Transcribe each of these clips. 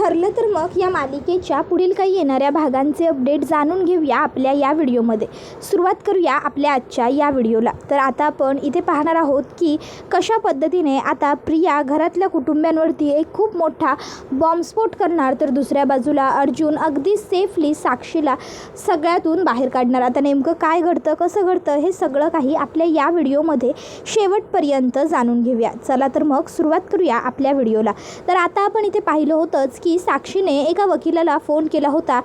ठरलं तर मग या मालिकेच्या पुढील काही येणाऱ्या भागांचे अपडेट जाणून घेऊया आपल्या या व्हिडिओमध्ये. सुरुवात करूया आपल्या आजच्या या व्हिडिओला. तर आता आपण इथे पाहणार आहोत की कशा पद्धतीने आता प्रिया घरातल्या कुटुंबियांवरती एक खूप मोठा बॉम्बस्फोट करणार, तर दुसऱ्या बाजूला अर्जुन अगदी सेफली साक्षीला सगळ्यातून बाहेर काढणार. आता नेमकं काय घडतं, कसं घडतं, हे सगळं काही आपल्या या व्हिडिओमध्ये शेवटपर्यंत जाणून घेऊया. चला तर मग सुरुवात करूया आपल्या व्हिडिओला. तर आता आपण इथे पाहिलं होतंच की साक्षीने एका वकिलाला फोन केला होता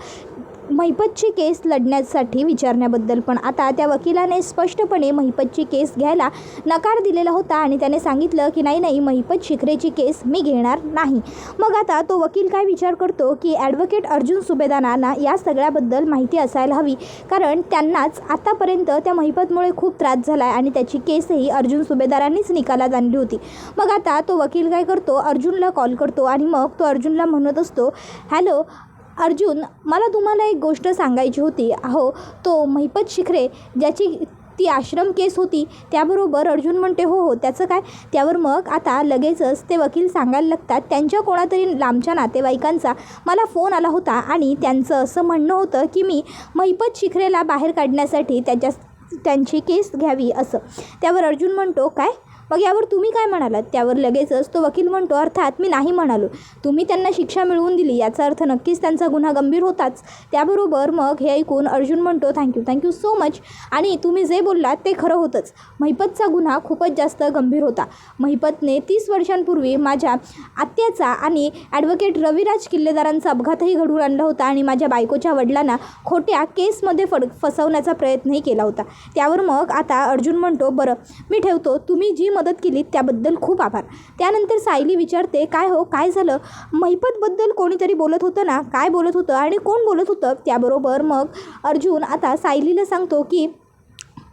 महिपतची केस लढण्यासाठी विचारण्याबद्दल, पण आता त्या वकिलाने स्पष्टपणे महिपतची केस घ्यायला नकार दिलेला होता आणि त्याने सांगितलं की नाही महिपत शिखरेची केस मी घेणार नाही. मग आता तो वकील काय विचार करतो की ॲडव्होकेट अर्जुन सुभेदारांना या सगळ्याबद्दल माहिती असायला हवी, कारण त्यांनाच आतापर्यंत त्या महिपतमुळे खूप त्रास झाला आहे आणि त्याची केसही अर्जुन सुभेदारांनीच निकालात आणली होती. मग आता तो वकील काय करतो, अर्जुनला कॉल करतो आणि मग तो अर्जुनला म्हणत असतो, हॅलो अर्जुन, मला तुम्हाला एक गोष्ट सांगायची होती. अहो, तो महिपत शिखरे ज्याची ती आश्रम केस होती त्याबरोबर. अर्जुन म्हणते हो त्याचं काय. त्यावर मग आता लगेचच ते वकील सांगायला लागतात त्यांच्या कोणातरी लांबच्या नातेवाईकांचा मला फोन आला होता आणि त्यांचं असं म्हणणं होतं की मी महिपत शिखरेला बाहेर काढण्यासाठी त्यांची केस घ्यावी असं. त्यावर अर्जुन म्हणतो काय, मग यावर तुम्ही काय म्हणालात. त्यावर लगेचच तो वकील म्हणतो अर्थात मी नाही म्हणालो, तुम्ही त्यांना शिक्षा मिळवून दिली याचा अर्थ नक्कीच त्यांचा गुन्हा गंभीर होताच. त्याबरोबर मग हे ऐकून अर्जुन म्हणतो थँक्यू सो मच, आणि तुम्ही जे बोललात ते खरं होतंच. महिपतचा गुन्हा खूपच जास्त गंभीर होता. महिपतने 30 वर्षांपूर्वी माझ्या आत्याचा आणि ॲडव्होकेट रविराज किल्लेदारांचा अपघातही घडवून आणला होता आणि माझ्या बायकोच्या वडिलांना खोट्या केसमध्ये फसवण्याचा प्रयत्नही केला होता. त्यावर मग आता अर्जुन म्हणतो बरं मी ठेवतो, तुम्ही जी मदत केली त्याबद्दल खूप आभार. त्यानंतर सायली विचारते काय हो काय झालं, महिपतबद्दल कोणीतरी बोलत होतं ना, काय बोलत होतं आणि कोण बोलत होतं. त्याबरोबर मग अर्जुन आता सायलीला सांगतो की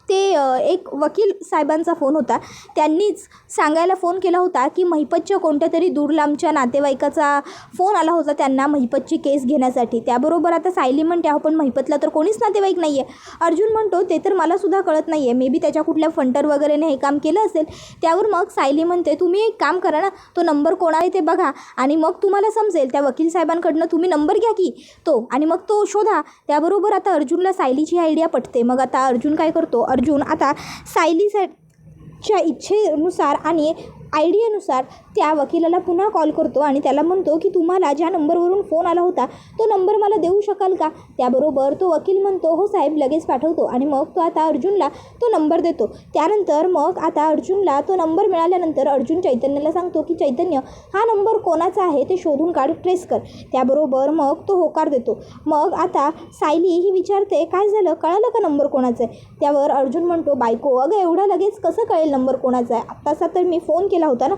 ते एक वकील साहेबांचा फोन होता, त्यांनीच सांगायला फोन केला होता की महिपतच्या कोणत्या तरी दूरलांबच्या नातेवाईकाचा फोन आला होता त्यांना महिपतची केस घेण्यासाठी. त्याबरोबर आता सायली म्हणते अहो पण महिपतला तर कोणीच नातेवाईक नाही आहे. अर्जुन म्हणतो ते तर मला सुद्धा कळत नाही आहे, मे बी त्याच्या कुठल्या फंटर वगैरेने हे काम केलं असेल. त्यावर मग सायली म्हणते तुम्ही एक काम करा ना, तो नंबर कोण आहे ते बघा आणि मग तुम्हाला समजेल. त्या वकील साहेबांकडनं तुम्ही नंबर घ्या की तो, आणि मग तो शोधा. त्याबरोबर आता अर्जुनला सायलीची आयडिया पटते. मग आता अर्जुन काय करतो, अर्जुन आता सायलीच्या इच्छेनुसार आणि आयडियानुसार त्या वकिलाला पुन्हा कॉल करतो आणि त्याला म्हणतो की तुम्हाला ज्या नंबरवरून फोन आला होता तो नंबर मला देऊ शकाल का. त्याबरोबर तो वकील म्हणतो हो साहेब लगेच पाठवतो, आणि मग तो आता अर्जुनला तो नंबर देतो. त्यानंतर मग आता अर्जुनला तो नंबर मिळाल्यानंतर अर्जुन चैतन्याला सांगतो की चैतन्य हा नंबर कोणाचा आहे ते शोधून काढ, ट्रेस कर. त्याबरोबर मग तो होकार देतो. मग आता सायली ही विचारते काय झालं, कळालं का नंबर कोणाचा आहे. त्यावर अर्जुन म्हणतो बायको अगं एवढा लगेच कसं कळेल नंबर कोणाचा आहे, आत्ताचा तर मी फोन केला होता ना,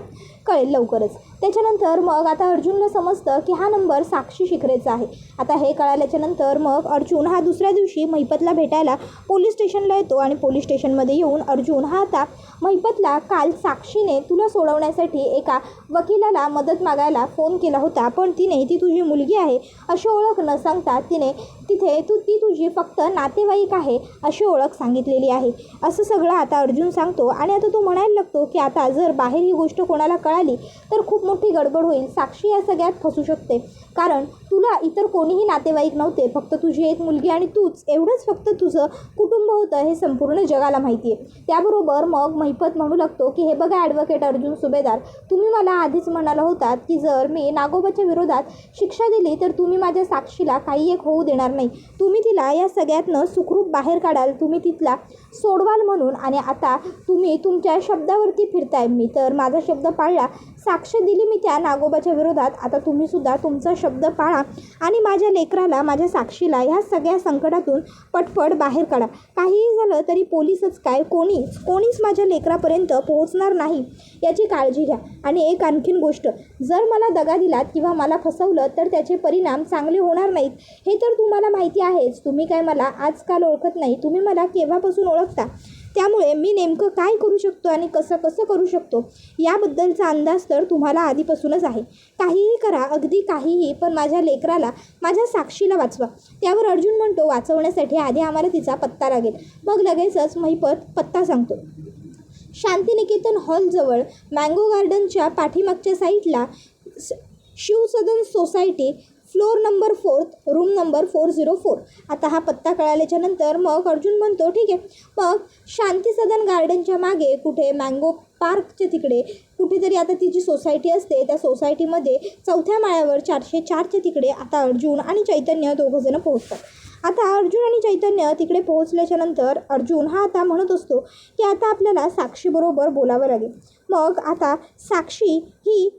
कळेल लवकरच. त्याच्यानंतर मग आता अर्जुनला समजतं की हा नंबर साक्षी शिखरेचा आहे. आता हे कळाल्याच्यानंतर मग अर्जुन हा दुसऱ्या दिवशी महिपतला भेटायला पोलीस स्टेशनला येतो आणि पोलीस स्टेशनमध्ये येऊन अर्जुन हा आता महिपतला काल साक्षीने तुला सोडवण्यासाठी एका वकिलाला मदत मागायला फोन केला होता, पण तिने ती तुझी मुलगी आहे अशी ओळख न सांगता तिने तिथे ती तुझी फक्त नातेवाईक आहे अशी ओळख सांगितलेली आहे असं सगळं आता अर्जुन सांगतो. आणि आता तो म्हणायला लागतो की आता जर बाहेर ही गोष्ट कोणाला कळाली तर खूप मोठी गडबड होईल, साक्षी या सगळ्यात फसू शकते, कारण तुला इतर कोणीही नातेवाईक नव्हते, फक्त तुझी एक मुलगी आणि तूच, एवढंच फक्त तुझं कुटुंब होतं हे संपूर्ण जगाला माहिती आहे. त्याबरोबर मग महिपत म्हणू लागतो की हे बघा ॲडव्होकेट अर्जुन सुभेदार, तुम्ही मला आधीच म्हणाला होतात की जर मी नागोबाच्या विरोधात शिक्षा दिली तर तुम्ही माझ्या साक्षीला काही एक होऊ देणार नाही, तुम्ही तिला या सगळ्यातनं सुखरूप बाहेर काढाल, तुम्ही तिथला सोडवाल म्हणून, आणि आता तुम्ही तुमच्या शब्दावरती फिरताय. मी तर माझा शब्द पाळला, साक्ष दिली मी त्या नागोबाच्या विरोधात, आता तुम्ही सुद्धा तुमचा शब्द पाळा आणि माझ्या लेकराला, माझ्या साक्षीला ह्या सगळ्या संकटातून पटपट बाहेर काढा. काहीही झालं तरी पोलीसच काय, कोणीच माझ्या लेकरापर्यंत पोहोचणार नाही याची काळजी घ्या. आणि एक आणखीन गोष्ट, जर मला दगा दिलात किंवा मला फसवलं तर त्याचे परिणाम चांगले होणार नाहीत, हे तर तुम्हाला माहिती आहेच. तुम्ही काय मला आजकाल ओळखत नाही, तुम्ही मला केव्हापासून ओळखता, त्यामुळे मी नेमकं काय करू शकतो आणि कसं करू शकतो याबद्दलचा अंदाज तर तुम्हाला आधीपासूनच आहे. काहीही करा, अगदी काहीही, पण माझ्या लेकराला, माझ्या साक्षीला वाचवा. त्यावर अर्जुन म्हणतो वाचवण्यासाठी आधी आम्हाला तिचा पत्ता लागेल. मग लगेचच महिपत पत्ता सांगतो. शांतिनिकेतन हॉलजवळ मँगो गार्डनच्या पाठीमागच्या साईडला Shivsadan society, floor number 4, room number 404. आता हा पत्ता कळाल्याच्या नंतर मग अर्जुन म्हणतो ठीक आहे. मग शांती सदन गार्डनच्या मागे कुठे मँगो पार्कच्या तिकडे कुठेतरी आता ती जी सोसायटी असते त्या सोसायटीमध्ये 4थ्या माळ्यावर 404च्या तिकडे आता अर्जुन आणि चैतन्य दोघंजणं पोहोचतात. आता अर्जुन आणि चैतन्य तिकडे पोहोचल्याच्या नंतर अर्जुन हा आता म्हणत असतो की आता आपल्याला साक्षीबरोबर बोलावं लागेल. मग आता साक्षी ही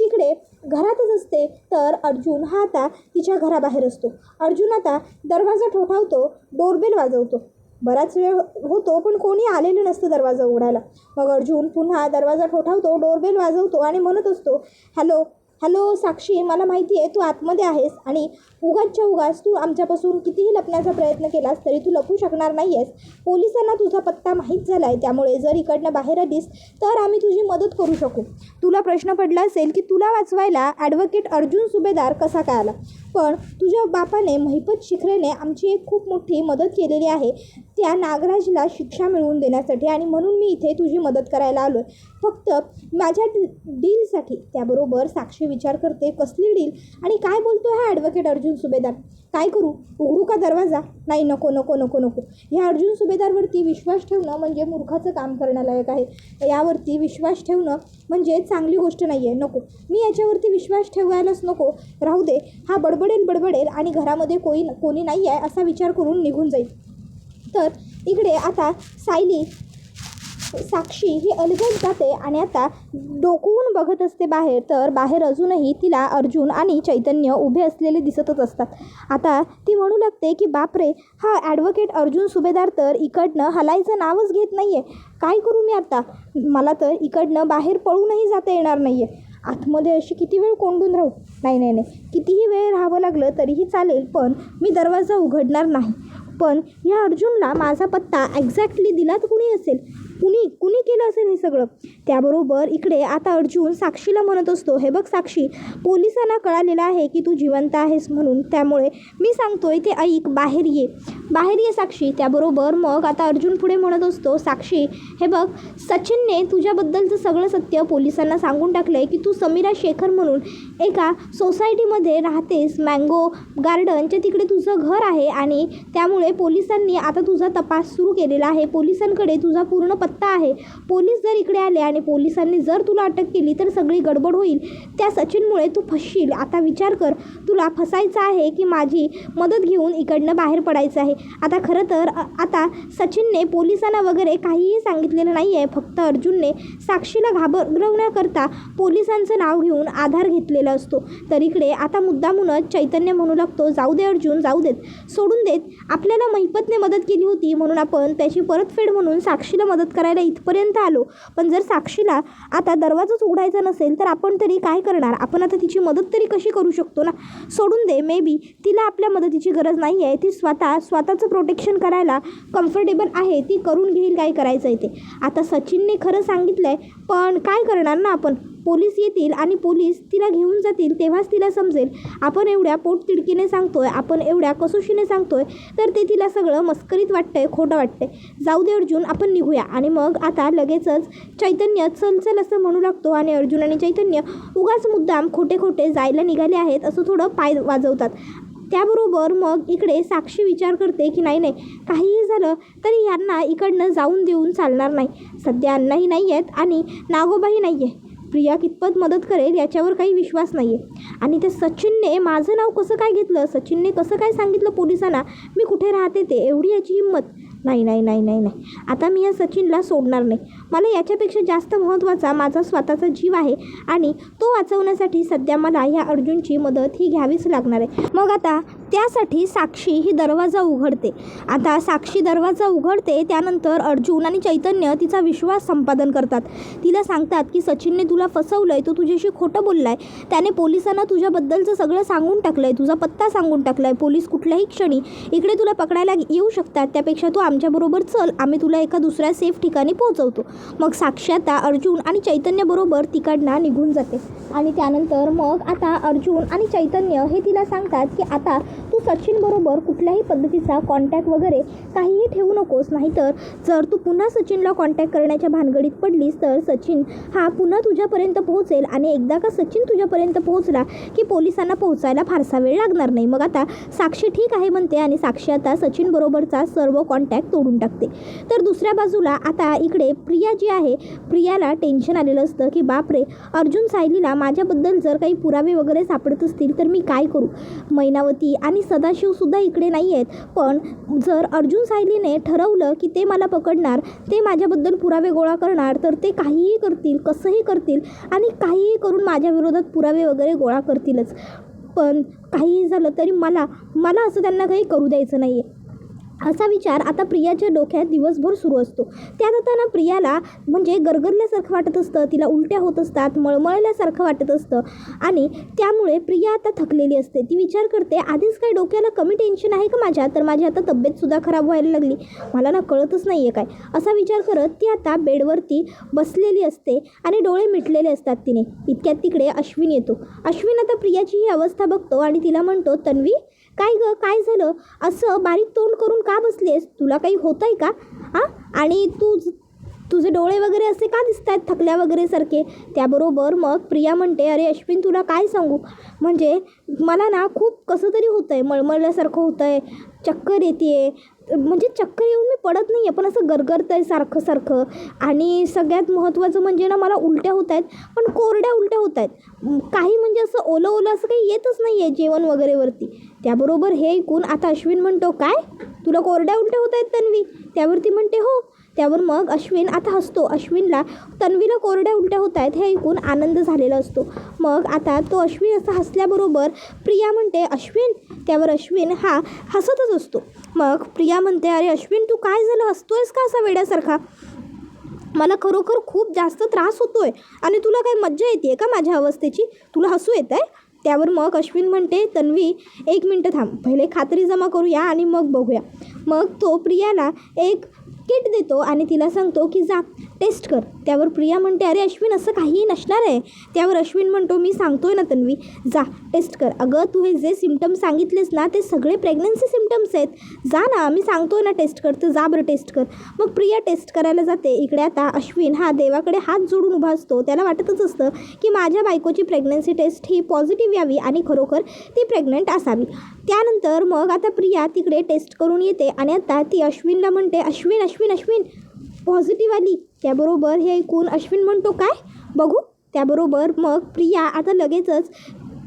तिकडे घरातच असते तर अर्जुन हा आता तिच्या घराबाहेर असतो. अर्जुन आता दरवाजा ठोठावतो, डोरबेल वाजवतो. बराच वेळ होतो पण कोणी आलेलं नसतं दरवाजा उघडायला. मग अर्जुन पुन्हा दरवाजा ठोठावतो, डोरबेल वाजवतो आणि म्हणत असतो हॅलो हॅलो साक्षी, मला माहिती आहे तू आतमध्ये आहेस आणि उगाचच्या उगाच तू आमच्यापासून कितीही लपण्याचा प्रयत्न केलास तरी तू लपू शकणार नाही आहेस. पोलिसांना तुझा पत्ता माहीत झाला आहे, त्यामुळे जर इकडनं बाहेर आलीस तर आम्ही तुझी मदत करू शकू. तुला प्रश्न पडला असेल की तुला वाचवायला ॲडव्होकेट अर्जुन सुभेदार कसा काय आला, पण तुझ्या बापाने महिपत शिखरेने आमची एक खूप मोठी मदत केलेली आहे त्या नागराजला शिक्षा मिळवून देण्यासाठी आणि म्हणून मी इथे तुझी मदत करायला आलो आहे फक्त माझ्या डीलसाठी. त्याबरोबर साक्षी विचार करते कसली डील आणि काय बोलतो हा ॲडव्होकेट अर्जुन सुभेदार. काय करू, उघडू का दरवाजा? नाही, नको नको नको नको. ह्या अर्जुन सुभेदारवरती विश्वास ठेवणं म्हणजे मूर्खाचं काम करण्यालायक आहे. यावरती विश्वास ठेवणं म्हणजे चांगली गोष्ट नाही आहे. नको, मी याच्यावरती विश्वास ठेवायलाच नको. राहू दे, हा बडबडेल आणि घरामध्ये कोणी नाही आहे असा विचार करून निघून जाईल. तर इकडे आता साक्षी ही अलगद जाते आणि आता डोकवून बघत असते बाहेर. तर बाहेर अजूनही तिला अर्जुन आणि चैतन्य उभे असलेले दिसतच असतात. आता ती म्हणू लागते की बापरे, हा ॲडव्होकेट अर्जुन सुभेदार तर इकडनं हलायचं नावच घेत नाही आहे. काय करू मी आता? मला तर इकडनं बाहेर पळूनही जाता येणार नाही आहे. आतमध्ये अशी किती वेळ कोंडून राहू? नाही, कितीही वेळ राहावं लागलं तरीही चालेल, पण मी दरवाजा उघडणार नाही. पण या अर्जुनला माझा पत्ता एक्झॅक्टली दिला तर कुणी असेल, कुणी केलं असेल हे सगळं. त्याबरोबर इकडे आता अर्जुन साक्षीला म्हणत असतो हे बघ साक्षी, पोलिसांना कळालेलं आहे की तू जिवंत आहेस म्हणून, त्यामुळे मी सांगतोय ते ऐक, बाहेर ये साक्षी. त्याबरोबर मग आता अर्जुन पुढे म्हणत असतो साक्षी हे बघ, सचिनने तुझ्याबद्दलचं सगळं सत्य पोलिसांना सांगून टाकलं आहे की तू समीरा शेखर म्हणून एका सोसायटीमध्ये राहतेस, मँगो गार्डनच्या तिकडे तुझं घर आहे आणि त्यामुळे पोलिसांनी आता तुझा तपास सुरू केलेला आहे. पोलिसांकडे तुझा पूर्ण पत्ता आहे. पोलीस जर इकडे आले आणि पोलिसांनी जर तुला अटक केली तर सगळी गडबड होईल. त्या सचिनमुळे तू फसशील. आता विचार कर, तुला फसायचं आहे की माझी मदत घेऊन इकडनं बाहेर पडायचं आहे. आता खरं तर आता सचिनने पोलिसांना वगैरे काहीही सांगितलेलं नाही आहे. फक्त अर्जुनने साक्षीला घाबरवण्याकरता पोलिसांचं नाव घेऊन आधार घेतलेला असतो. तर इकडे आता मुद्दामूनच चैतन्य म्हणू लागतो जाऊ दे अर्जुन, जाऊ देत, सोडून देत. आपल्याला महिपतने मदत केली होती म्हणून आपण त्याची परतफेड म्हणून साक्षीला मदत करायला इथपर्यंत आलो. पण जर साक्षीला आता दरवाजाच उघडायचा नसेल तर आपण तरी काय करणार? आपण आता तिची मदत तरी कशी करू शकतो ना? सोडून दे. मे बी तिला आपल्या मदतीची गरज नाही आहे. ती स्वतःचं प्रोटेक्शन करायला कम्फर्टेबल आहे. ती करून घेईल काय करायचं आहे ते. आता सचिनने खरं सांगितलं आहे पण काय करणार ना आपण? पोलीस येतील आणि पोलीस तिला घेऊन जातील तेव्हाच तिला समजेल. आपण एवढ्या पोटतिडकीने सांगतोय, आपण एवढ्या कसोशीने सांगतोय तर ते तिला सगळं मस्करीत वाटतंय, खोटं वाटतंय. जाऊ दे अर्जुन, आपण निघूया. आणि मग आता लगेचच चैतन्य चल असं म्हणू लागतो आणि अर्जुन आणि चैतन्य उगाच मुद्दाम खोटे जायला निघाले आहेत असं थोडं पाय वाजवतात. त्याबरोबर मग इकडे साक्षी विचार करते की नाही, काहीही झालं तरी यांना इकडनं जाऊन देऊन चालणार नाही. सध्या अण्णाही नाही आहेत आणि नागोबाही नाही आहे. प्रिया कितपत मदत करेल याच्यावर काही विश्वास नाही आहे. आणि ते सचिनने माझं नाव कसं काय घेतलं, सचिनने कसं काय सांगितलं पोलिसांना मी कुठे राहते ते, एवढी याची हिंमत? नाही. आता मी या सचिनला सोडणार नाही. मला याच्यापेक्षा जास्त महत्त्वाचा माझा स्वतःचा जीव आहे आणि तो वाचवण्यासाठी सध्या मला ह्या अर्जुनची मदत ही घ्यावीच लागणार आहे. मग आता त्यासाठी साक्षी ही दरवाजा उघडते. आता साक्षी दरवाजा उघडते त्यानंतर अर्जुन आणि चैतन्य तिचा विश्वास संपादन करतात. तिला सांगतात की सचिनने तुला फसवलं आहे, तो तुझ्याशी खोटं बोलला आहे, त्याने पोलिसांना तुझ्याबद्दलचं सगळं सांगून टाकलं आहे, तुझा पत्ता सांगून टाकला आहे. पोलीस कुठल्याही क्षणी इकडे तुला पकडायला येऊ शकतात. त्यापेक्षा तू आमच्याबरोबर चल, आम्ही तुला एका दुसऱ्या सेफ ठिकाणी पोहोचवतो. मग साक्षी आता अर्जुन आणि चैतन्यबरोबर तिकडनं निघून जाते. आणि त्यानंतर मग आता अर्जुन आणि चैतन्य हे तिला सांगतात की आता तू सचिनबरोबर कुठल्याही पद्धतीचा कॉन्टॅक्ट वगैरे काहीही ठेवू नकोस, नाहीतर जर तू पुन्हा सचिनला कॉन्टॅक्ट करण्याच्या भानगडीत पडलीस तर सचिन हा पुन्हा तुझ्यापर्यंत पोहोचेल आणि एकदा का सचिन तुझ्यापर्यंत पोहोचला की पोलिसांना पोहोचायला फारसा वेळ लागणार नाही. मग आता साक्षी ठीक आहे म्हणते आणि साक्षी आता सचिनबरोबरचा सर्व कॉन्टॅक्ट तोडून टाकते. तर दुसऱ्या बाजूला आता इकडे प्रिया जी आहे, प्रियाला टेन्शन आलेलं असतं की बापरे, अर्जुन सायलीला माझ्याबद्दल जर काही पुरावे वगैरे सापडत असतील तर मी काय करू. मैनावती आणि सदाशिवसुद्धा इकडे नाही आहेत, पण जर अर्जुन सायलीने ठरवलं की ते मला पकडणार, ते माझ्याबद्दल पुरावे गोळा करणार, तर ते काहीही करतील, कसंही करतील आणि काहीही करून माझ्या विरोधात पुरावे वगैरे गोळा करतीलच. पण काहीही झालं तरी मला असं त्यांना काही करू द्यायचं नाही आहे, असा विचार आता प्रियाच्या डोक्यात दिवसभर सुरू असतो. त्यात आता ना प्रियाला म्हणजे गरगरल्यासारखं वाटत असतं, तिला उलट्या होत असतात, मळमळल्यासारखं वाटत असतं आणि त्यामुळे प्रिया आता थकलेली असते. ती विचार करते, आधीच काही डोक्याला कमी टेन्शन आहे का माझ्या, तर माझी आता तब्येतसुद्धा खराब व्हायला लागली, मला ना कळतच नाही आहे काय, असा विचार करत ती आता बेडवरती बसलेली असते आणि डोळे मिटलेले असतात तिने. इतक्यात तिकडे अश्विन येतो. अश्विन आता प्रियाची ही अवस्था बघतो आणि तिला म्हणतो, तन्वी काय गं, काय झालं, असं बारीक तोंड करून का बसलीस, तुला काही होतं आहे का हां, आणि तुझे डोळे वगैरे असे का दिसत आहेत थकल्या वगैरे सारखे. त्याबरोबर मग प्रिया म्हणते, अरे अश्विन तुला काय सांगू, म्हणजे मला ना खूप कसं तरी होतं आहे, मळमळल्यासारखं होतं आहे, चक्कर येते आहे, म्हणजे चक्कर येऊन मी पडत नाही आहे पण असं गरगरतं आहे सारखं आणि सगळ्यात महत्त्वाचं म्हणजे ना मला उलट्या होत आहेत, पण कोरड्या उलट्या होत आहेत, काही म्हणजे असं ओलं असं काही येतच नाही आहे जेवण वगैरेवरती. त्याबरोबर हे ऐकून आता अश्विन म्हणतो, काय तुला कोरड्या उलट्या होत आहेत तन्वी, त्यावरती म्हणते हो. त्यावर मग अश्विन आता हसतो. अश्विनला तन्वीला कोरड्या उलट्या होत आहेत हे ऐकून आनंद झालेला असतो. मग आता तो अश्विन असं हसल्याबरोबर प्रिया म्हणते, अश्विन, त्यावर अश्विन हा हसतच असतो. मग प्रिया म्हणते, अरे अश्विन तू काय झालं, हसतोयस का असा वेड्यासारखा, मला खरोखर खूप जास्त त्रास होतोय आणि तुला काही मज्जा येते का माझ्या अवस्थेची, तुला हसू येत आहे. त्यावर मग अश्विन म्हणते, तन्वी 1 मिनटं थांब, पहिले खात्री जमा करूया आणि मग बघूया. मग तो प्रियाला एक किट देतो आणि तिला सांगतो की जा टेस्ट कर. त्यावर प्रिया म्हणते, अरे अश्विन असं काहीही नसणार आहे. त्यावर अश्विन म्हणतो, मी सांगतोय ना तन्वी, जा टेस्ट कर. अगं तू हे जे सिम्पटम्स सांगितलेस ना ते सगळे प्रेग्नन्सी सिम्पटम्स आहेत, जा ना, मी सांगतोय ना टेस्ट कर, तर जा बरं टेस्ट कर. मग प्रिया टेस्ट करायला जाते. इकडे आता अश्विन हा देवाकडे हात जोडून उभा असतो. त्याला वाटतच असतं की माझ्या बायकोची प्रेग्नन्सी टेस्ट ही पॉझिटिव्ह यावी आणि खरोखर ती प्रेग्नंट असावी. त्यानंतर मग आता प्रिया तिकडे टेस्ट करून येते आणि आता ती अश्विनला म्हणते, अश्विन अश्विन अश्विन पॉझिटिव्ह आली. त्याबरोबर हे ऐकून अश्विन म्हणतो, काय बघू. त्याबरोबर मग प्रिया आता लगेचच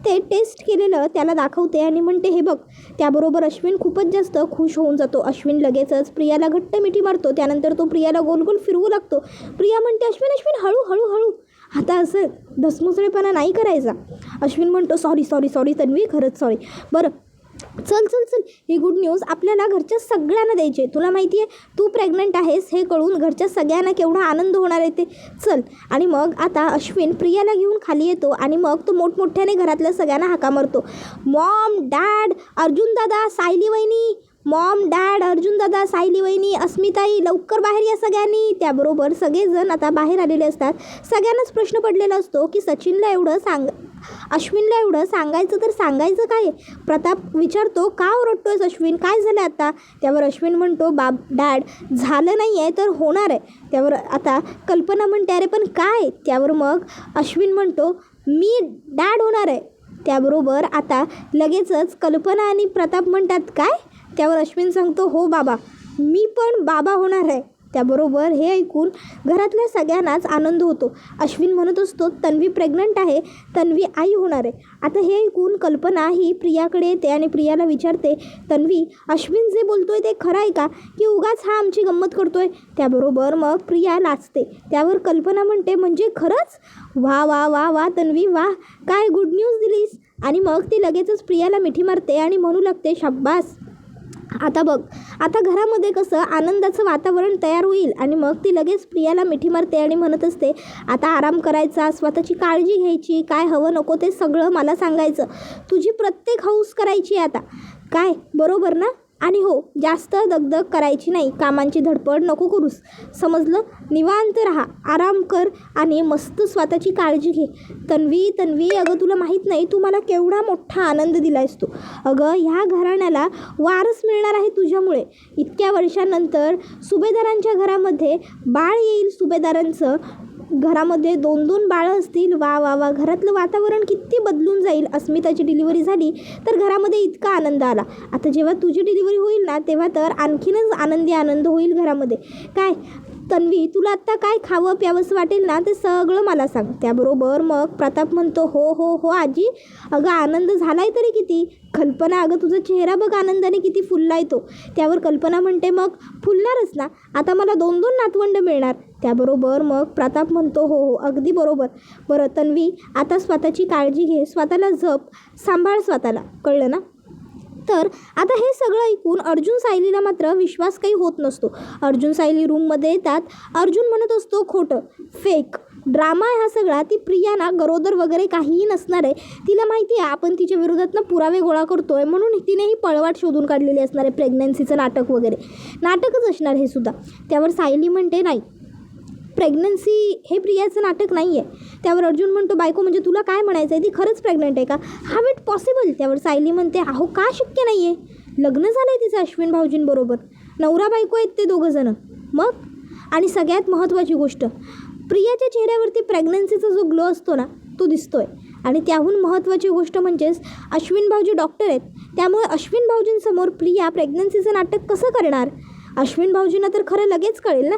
ते टेस्ट केलेलं त्याला दाखवते आणि म्हणते, हे बघ. त्याबरोबर अश्विन खूपच जास्त खुश होऊन जातो. अश्विन लगेचच प्रियाला घट्ट मिठी मारतो. त्यानंतर तो प्रियाला गोल गोल फिरवू लागतो. प्रिया म्हणते, अश्विन अश्विन हळू हळू हळू, आता असं धसमुसळेपणा नाही करायचा. अश्विन म्हणतो, सॉरी तन्वी, खरंच सॉरी. बरं चल चल चल, ही गुड न्यूज आपल्याला घरच्या सगळ्यांना द्यायची आहे. तुला माहिती आहे तू प्रेग्नंट आहेस हे कळून घरच्या सगळ्यांना केवढा आनंद होणार आहे ते, चल. आणि मग आता अश्विन प्रियाला घेऊन खाली येतो आणि मग तो मोठमोठ्याने घरातल्या सगळ्यांना हाका मारतो, मॉम डॅड अर्जुन दादा सायली वहिनी, मॉम डॅड अर्जुन दादा सायली वहिनी, अस्मिताई लवकर बाहेर या सगळ्यांनी. त्याबरोबर सगळेजण आता बाहेर आलेले असतात. सगळ्यांनाच प्रश्न पडलेला असतो की अश्विनला एवढं सांगायचं तर सांगायचं काय. प्रताप विचारतो, का ओरडतोयस अश्विन, काय झालं आता. त्यावर अश्विन म्हणतो, डॅड झालं नाही आहे तर होणार आहे. त्यावर आता कल्पना म्हणते, अरे पण काय. त्यावर मग अश्विन म्हणतो, मी डॅड होणार आहे. त्याबरोबर आता लगेचच कल्पना आणि प्रताप म्हणतात, काय. त्यावर अश्विन सांगतो, हो बाबा, मी पण बाबा होणार आहे. त्याबरोबर हे ऐकून घरातल्या सगळ्यांनाच आनंद होतो. अश्विन म्हणत असतो, तन्वी प्रेग्नंट आहे, तन्वी आई होणार आहे. आता हे ऐकून कल्पना ही प्रियाकडे येते आणि प्रियाला विचारते, तन्वी अश्विन जे बोलतोय ते खरं आहे का, की उगाच हा आमची गंमत करतोय. त्याबरोबर मग प्रिया लाजते. त्यावर कल्पना म्हणते, म्हणजे खरंच, वा वा वा वा तन्वी वा, काय गुड न्यूज दिलीस. आणि मग ती लगेचच प्रियाला मिठी मारते आणि म्हणू लागते, शाब्बास. आता बघ, आता घरामध्ये कसं आनंदाचं वातावरण तयार होईल. आणि मग ती लगेच प्रियाला मिठी मारते आणि म्हणत असते, आता आराम करायचा, स्वतःची काळजी घ्यायची, काय हवं नको ते सगळं मला सांगायचं, तुझी प्रत्येक हौस करायची आता, काय बरोबर ना. आणि हो, जास्त दगदग करायची नाही, कामांची धडपड नको करूस, समजलं? निवांत राहा, आराम कर आणि मस्त स्वतःची काळजी घे. तन्वी अगं तुला माहीत नाही तू मला केवढा मोठा आनंद दिलायस तू. अगं ह्या घराण्याला वारस मिळणार आहे तुझ्यामुळे. इतक्या वर्षांनंतर सुभेदारांच्या घरामध्ये बाळ येईल. सुभेदारांचं घरामध्ये 2-2 बाळं असतील. वा वा वा, घरातलं वातावरण किती बदलून जाईल. अस्मिताची डिलिव्हरी झाली तर घरामध्ये इतका आनंद आला. आता जेव्हा तुझी डिलिव्हरी होईल ना तेव्हा तर आणखीनच आनंद होईल घरामध्ये. काय तन्वी, तुला आत्ता काय खावं प्यावंसं वाटेल ना ते सगळं मला सांग. त्याबरोबर मग प्रताप म्हणतो, हो हो हो आजी. अगं आनंद झालाय तरी किती. कल्पना, अगं तुझा चेहरा बघ आनंदाने किती फुललाय तो. त्यावर कल्पना म्हणते, मग फुलणारच ना, आता मला 2-2 नातवंड मिळणार. त्याबरोबर मग प्रताप म्हणतो, हो हो अगदी बरोबर. बरं तन्वी, आता स्वतःची काळजी घे, स्वतःला जप, सांभाळ स्वतःला, कळलं ना? तर आता हे सगळं ऐकून अर्जुन सायलीला मात्र विश्वास काही होत नसतो. अर्जुन सायली रूममध्ये येतात. अर्जुन म्हणत असतो, खोटं, फेक ड्रामा हा सगळा. ती प्रिया ना गरोदर वगैरे काहीही नसणार आहे. तिला माहिती आहे आपण तिच्या विरोधात पुरावे गोळा करतोय, म्हणून तिने ही पळवाट शोधून काढलेली असणार आहे. प्रेग्नन्सीचं नाटक वगैरे नाटकच असणार हे सुद्धा. त्यावर सायली म्हणते, नाही, प्रेग्नन्सी हे प्रियाचं नाटक नाही आहे. त्यावर अर्जुन म्हणतो, बायको म्हणजे तुला काय म्हणायचं आहे, ती खरंच प्रेग्नंट आहे का? How it possible? त्यावर सायली म्हणते, अहो का शक्य नाही आहे, लग्न झालं आहे तिचं अश्विन भाऊजींबरोबर, नवरा बायको आहेत ते दोघंजणं. मग आणि सगळ्यात महत्त्वाची गोष्ट, प्रियाच्या चेहऱ्यावरती प्रेग्नन्सीचा जो ग्लो असतो ना तो दिसतोय. आणि त्याहून महत्त्वाची गोष्ट म्हणजेच अश्विन भाऊजी डॉक्टर आहेत. त्यामुळे अश्विन भाऊजींसमोर प्रिया प्रेग्नन्सीचं नाटक कसं करणार? अश्विन भाऊजींना तर खरं लगेच कळेल ना.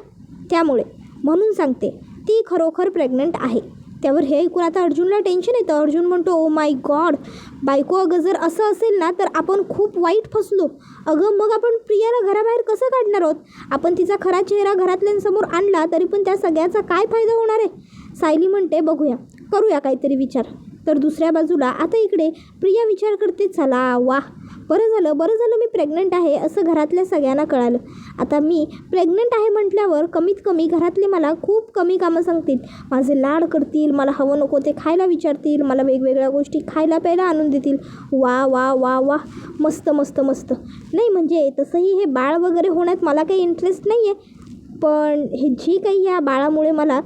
त्यामुळे म्हणून सांगते, ती खरोखर प्रेग्नंट आहे. त्यावर हे ऐकून आता अर्जुनला टेन्शन येतं. अर्जुन म्हणतो, ओ माय गॉड, बायको अगं जर असं असेल ना तर आपण खूप वाईट फसलो. अगं मग आपण प्रियाला घराबाहेर कसं काढणार आहोत? आपण तिचा खरा चेहरा घरातल्यांसमोर आणला तरी पण त्या सगळ्याचा काय फायदा होणार आहे? सायली म्हणते, बघूया, करूया काहीतरी विचार. तर दुसऱ्या बाजूला आता इकडे प्रिया विचार करते, चला वाह, बरं झालं मी प्रेग्नंट आहे असं घरातल्या सगळ्यांना कळालं. आता मी प्रेग्नंट आहे म्हटल्यावर कमीत कमी घरातले मला खूप कमी कामं सांगतील, माझे लाड करतील, मला हवं नको ते खायला विचारतील, मला वेगवेगळ्या गोष्टी खायला प्यायला आणून देतील. वा वा वा वा, मस्त मस्त मस्त. नाही म्हणजे तसंही हे बाळ वगैरे होण्यात मला काही इंटरेस्ट नाही आहे, पण हे जी काही या बाळामुळे मला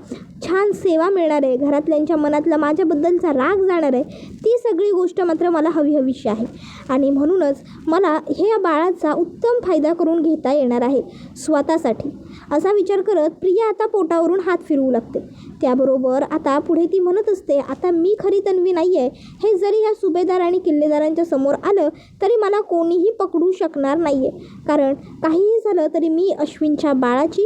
छान सेवा मिळणार आहे, घरातल्यांच्या मनातला माझ्याबद्दलचा राग जाणार आहे, ती सगळी गोष्ट मात्र मला हवीशी आहे. आणि म्हणूनच मला हे या बाळाचा उत्तम फायदा करून घेता येणार आहे स्वतःसाठी. असा विचार करत प्रिया आता पोटावरून हात फिरवू लागते. त्याबरोबर आता पुढे ती म्हणत असते, आता मी खरी तन्वी नाही आहे हे जरी या सुभेदार आणि किल्लेदारांच्या समोर आलं तरी मला कोणीही पकडू शकणार नाही आहे, कारण काहीही झालं तरी मी अश्विनच्या बाळाची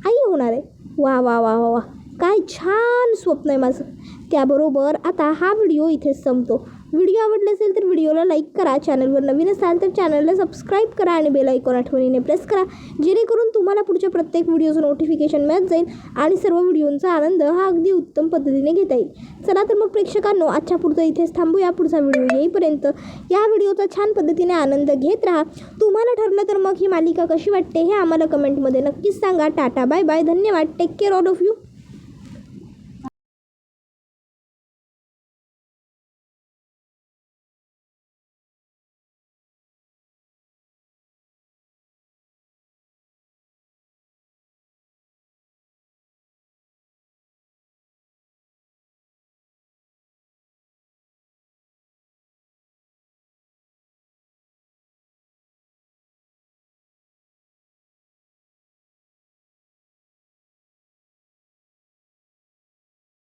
आई होणार आहे. वा वा वा वा वा, काय छान स्वप्न आहे माझं. त्याबरोबर आता हा व्हिडिओ इथेच संपतो. व्हिडिओ आवडला असेल तर व्हिडिओला लाईक करा, चॅनलवर नवीन असाल तर चॅनलला सबस्क्राईब करा आणि बेल आयकॉन आठवणीने प्रेस करा, जेणेकरून तुम्हाला पुढच्या प्रत्येक व्हिडिओचं नोटिफिकेशन मिळत जाईल आणि सर्व व्हिडिओंचा आनंद हा अगदी उत्तम पद्धतीने घेता येईल. चला तर मग प्रेक्षकांनो, आजच्या पुरतं इथेच थांबूया. पुढचा व्हिडिओ येईपर्यंत या व्हिडिओचा छान पद्धतीने आनंद घेत राहा. तुम्हाला ठरलं तर मग ही मालिका कशी वाटते हे आम्हाला कमेंटमध्ये नक्कीच सांगा. टाटा, बाय बाय, धन्यवाद, take care all of you.